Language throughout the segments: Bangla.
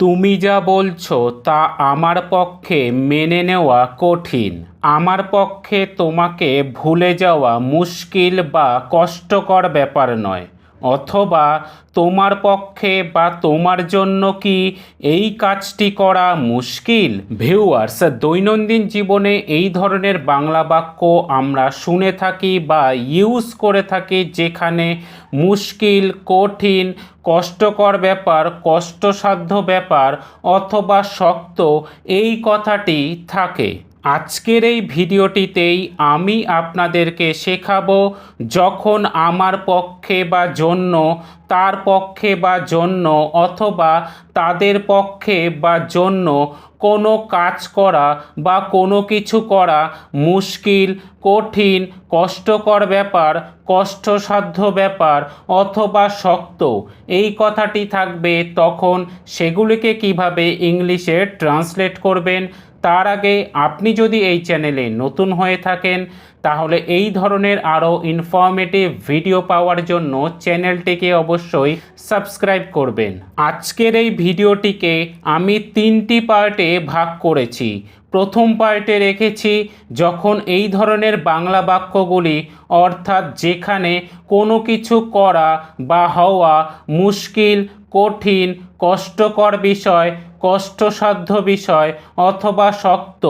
তুমি যা বলছো তা আমার পক্ষে মেনে নেওয়া কঠিন। আমার পক্ষে তোমাকে ভুলে যাওয়া মুশকিল বা কষ্টকর ব্যাপার নয়। অথবা তোমার পক্ষে বা তোমার জন্য কি এই কাজটি করা মুশকিল? ভিউয়ার্স, দৈনন্দিন জীবনে এই ধরনের বাংলা বাক্য আমরা শুনে থাকি বা ইউজ করে থাকি, যেখানে মুশকিল, কঠিন, কষ্টকর ব্যাপার, কষ্টসাধ্য ব্যাপার অথবা শক্ত এই কথাটি থাকে। আজকের এই ভিডিওটিতেই আমি আপনাদেরকে শেখাবো, যখন আমার পক্ষে বা জন্য, তার পক্ষে বা জন্য অথবা তাদের পক্ষে বা জন্য কোনো কাজ করা বা কোনো কিছু করা মুশকিল, কঠিন, কষ্টকর ব্যাপার, কষ্টসাধ্য ব্যাপার অথবা শক্ত এই কথাটি থাকবে, তখন সেগুলিকে কিভাবে ইংলিশে ট্রান্সলেট করবেন। তার আগে আপনি যদি এই চ্যানেলে নতুন হয়ে থাকেন, তাহলে এই ধরনের আরও ইনফরমেটিভ ভিডিও পাওয়ার জন্য চ্যানেলটিকে অবশ্যই সাবস্ক্রাইব করবেন। আজকের এই ভিডিওটিকে আমি 3টি পার্টে ভাগ করেছি। প্রথম পার্টে রেখেছি যখন এই ধরনের বাংলা বাক্যগুলি, অর্থাৎ যেখানে কোনো কিছু করা বা হওয়া মুশকিল, কঠিন, কষ্টকর বিষয়, কষ্টসাধ্য বিষয় অথবা শক্ত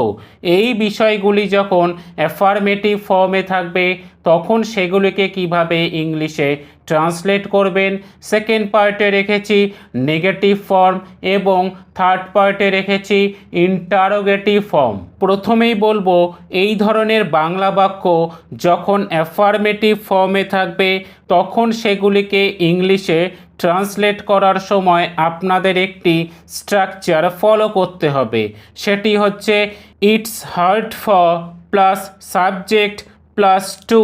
এই বিষয়গুলি যখন অ্যাফার্মেটিভ ফর্মে থাকবে, তখন সেগুলিকে কিভাবে ইংলিশে ট্রান্সলেট করবেন। সেকেন্ড পার্টে রেখেছি নেগেটিভ ফর্ম এবং থার্ড পার্টে রেখেছি ইন্টারোগেটিভ ফর্ম। প্রথমেই বলবো, এই ধরনের বাংলা বাক্য যখন অ্যাফার্মেটিভ ফর্মে থাকবে, তখন সেগুলিকে ইংলিশে ট্রান্সলেট করার সময় আপনাদের একটি স্ট্রাকচার ফলো করতে হবে। সেটি হচ্ছে it's hard for plus subject plus to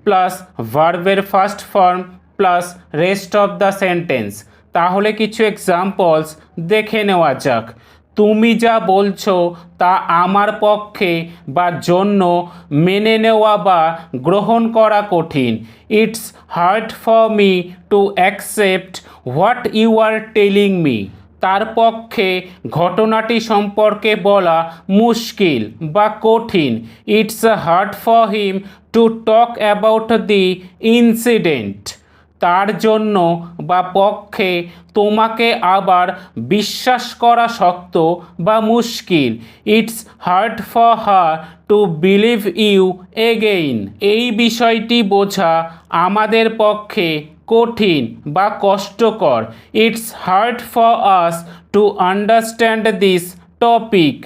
plus ভার্বের first form plus rest of the sentence. তাহলে কিছু এক্সাম্পলস দেখে নেওয়া যাক। তুমি যা বলছো তা আমার পক্ষে বা জন্য মেনে নেওয়া বা গ্রহণ করা কঠিন। It's hard for me to accept what you are telling me. তার পক্ষে ঘটনাটি সম্পর্কে বলা মুশকিল বা কঠিন। It's hard for him to talk about the incident. তার জন্য বা পক্ষে তোমাকে আবার বিশ্বাস করা শক্ত বা মুশকিল। It's hard for her to believe you again. এই বিষয়টি বোঝা আমাদের পক্ষে কঠিন বা কষ্টকর। It's hard for us to understand this topic.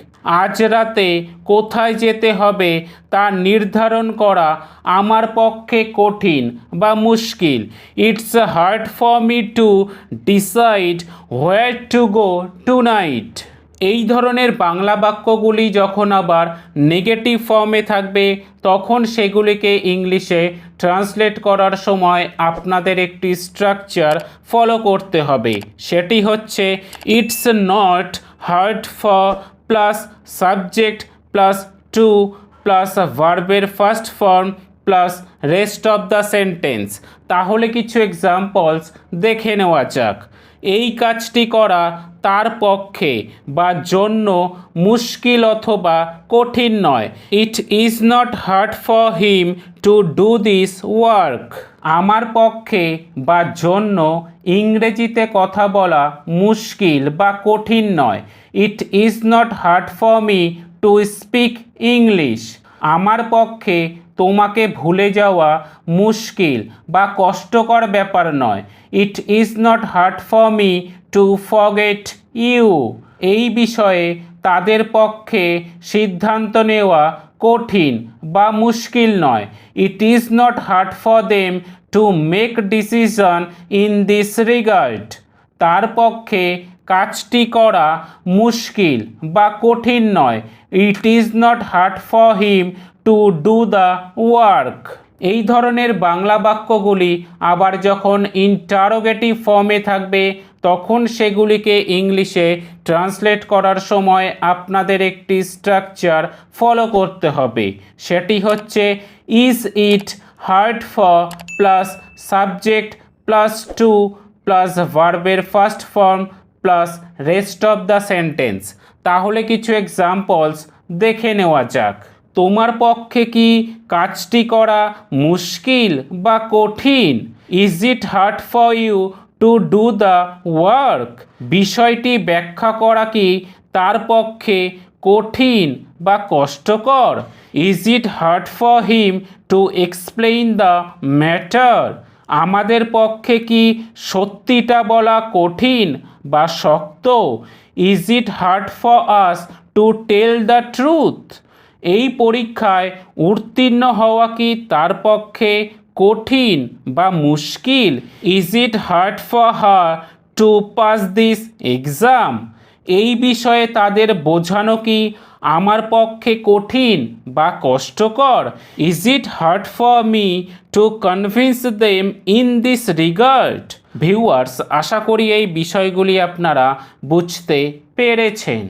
আজ রাতে কোথায় যেতে হবে তা নির্ধারণ করা আমার পক্ষে কঠিন বা মুশকিল। It's hard for me to decide where to go tonight. এই ধরনের বাংলা বাক্যগুলি যখন আবার নেগেটিভ ফর্মে থাকবে, তখন সেগুলিকে ইংলিশে ট্রান্সলেট করার সময় আপনাদের একটি স্ট্রাকচার ফলো করতে হবে। সেটি হচ্ছে it's not hard for plus subject plus to plus ভার্বের first form plus rest of the sentence. তাহলে কিছু এক্সাম্পলস দেখে নেওয়া যাক। এই কাজটি করা তার পক্ষে বা জন্য মুশকিল অথবা কঠিন নয়। It is not hard for him to do this work. আমার পক্ষে বা জন্য ইংরেজিতে কথা বলা মুশকিল বা কঠিন নয়। It is not hard for me to speak English. আমার পক্ষে তোমাকে ভুলে যাওয়া মুশকিল বা কষ্টকর ব্যাপার নয়। It is not hard for me to forget you. এই বিষয়ে তাদের পক্ষে সিদ্ধান্ত নেওয়া কঠিন বা মুশকিল নয়। It is not hard for them to make decision in this regard. তার পক্ষে কাজটি করা মুশকিল বা কঠিন নয়। It is not hard for him two do the work. এই ধরনের বাংলা বাক্যগুলি আবার যখন ইন্টারোগেটিভ ফর্মে থাকবে, তখন সেগুলিকে ইংলিশে ট্রান্সলেট করার সময় আপনাদের একটি স্ট্রাকচার ফলো করতে হবে। সেটি হচ্ছে is it hard for plus subject plus to plus ভার্বের first form plus rest of the sentence. তাহলে কিছু এক্সাম্পলস দেখে নেওয়া যাক। তোমার পক্ষে কি কাজটি করা মুশকিল বা কঠিন? Is it hard for you to do the work? বিষয়টি ব্যাখ্যা করা কি তার পক্ষে কঠিন বা কষ্টকর? Is it hard for him to explain the matter? আমাদের পক্ষে কি সত্যিটা বলা কঠিন বা শক্ত? Is it hard for us to tell the truth? এই পরীক্ষায় উত্তীর্ণ হওয়া কি তার পক্ষে কঠিন বা মুশকিল? Is it hard for her to pass this exam? এই বিষয়ে তাদের বোঝানো কি আমার পক্ষে কঠিন বা কষ্টকর? Is it hard for me to convince them in this regard? Viewers, আশা করি এই বিষয়গুলি আপনারা বুঝতে পেরেছেন।